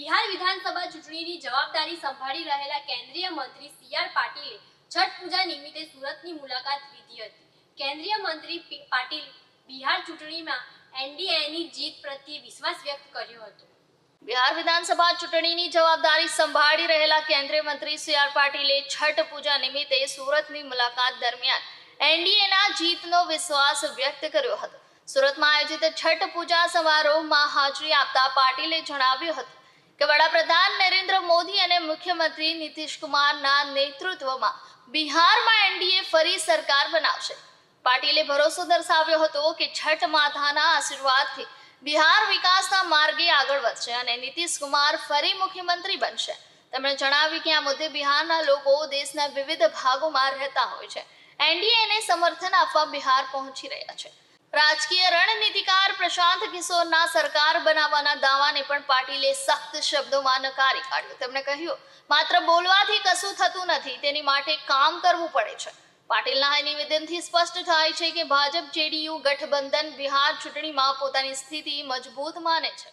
બિહાર વિધાનસભા ચૂંટણીની જવાબદારી સંભાળી રહેલા કેન્દ્રીય મંત્રી સી.આર. પાટીલે છઠ પૂજા નિમિત્તે સુરતની મુલાકાત લીધી હતી. કેન્દ્રીય મંત્રી પાટીલ બિહાર ચૂંટણીમાં એનડીએની જીત પ્રત્યે વિશ્વાસ વ્યક્ત કર્યો હતો. બિહાર વિધાનસભા ચૂંટણીની જવાબદારી સંભાળી રહેલા કેન્દ્રીય મંત્રી સી.આર. પાટીલે છઠ પૂજા નિમિત્તે સુરતની મુલાકાત દરમિયાન એનડીએના જીતનો વિશ્વાસ વ્યક્ત કર્યો હતો. સુરતમાં આયોજિત છઠ પૂજા સમારોહમાં હાજરી આપતા પાટીલે જણાવ્યું હતું કે વડાપ્રધાન નરેન્દ્ર મોદી અને મુખ્યમંત્રી નીતિશ કુમારના નેતૃત્વમાં બિહારમાં એનડીએ ફરી સરકાર બનાવશે. પાટીલે ભરોસો દર્શાવ્યો હતો કે છઠ માતાના આશીર્વાદથી બિહાર વિકાસના માર્ગે આગળ વધશે અને નીતિશ કુમાર ફરી મુખ્યમંત્રી બનશે. તેમણે જણાવ્યું કે આ મુદ્દે બિહારના લોકો દેશના વિવિધ ભાગોમાં રહેતા હોય છે. એનડીએને સમર્થન આપવા બિહાર પહોંચી રહ્યા છે. રાજકીય રણનીતિકાર પ્રશાંત કિશોરના સરકાર બનાવવાના દાવાને પણ પાટીલે સખ્ત શબ્દોમાં નકારી કાઢ્યો. તેમણે કહ્યું, માત્ર બોલવાથી કશું થતું નથી, તેની માટે કામ કરવું પડે છે. પાટીલના નિવેદનથી સ્પષ્ટ થાય છે કે ભાજપ જેડીયુ ગઠબંધન બિહાર ચૂંટણીમાં પોતાની સ્થિતિ મજબૂત માને છે.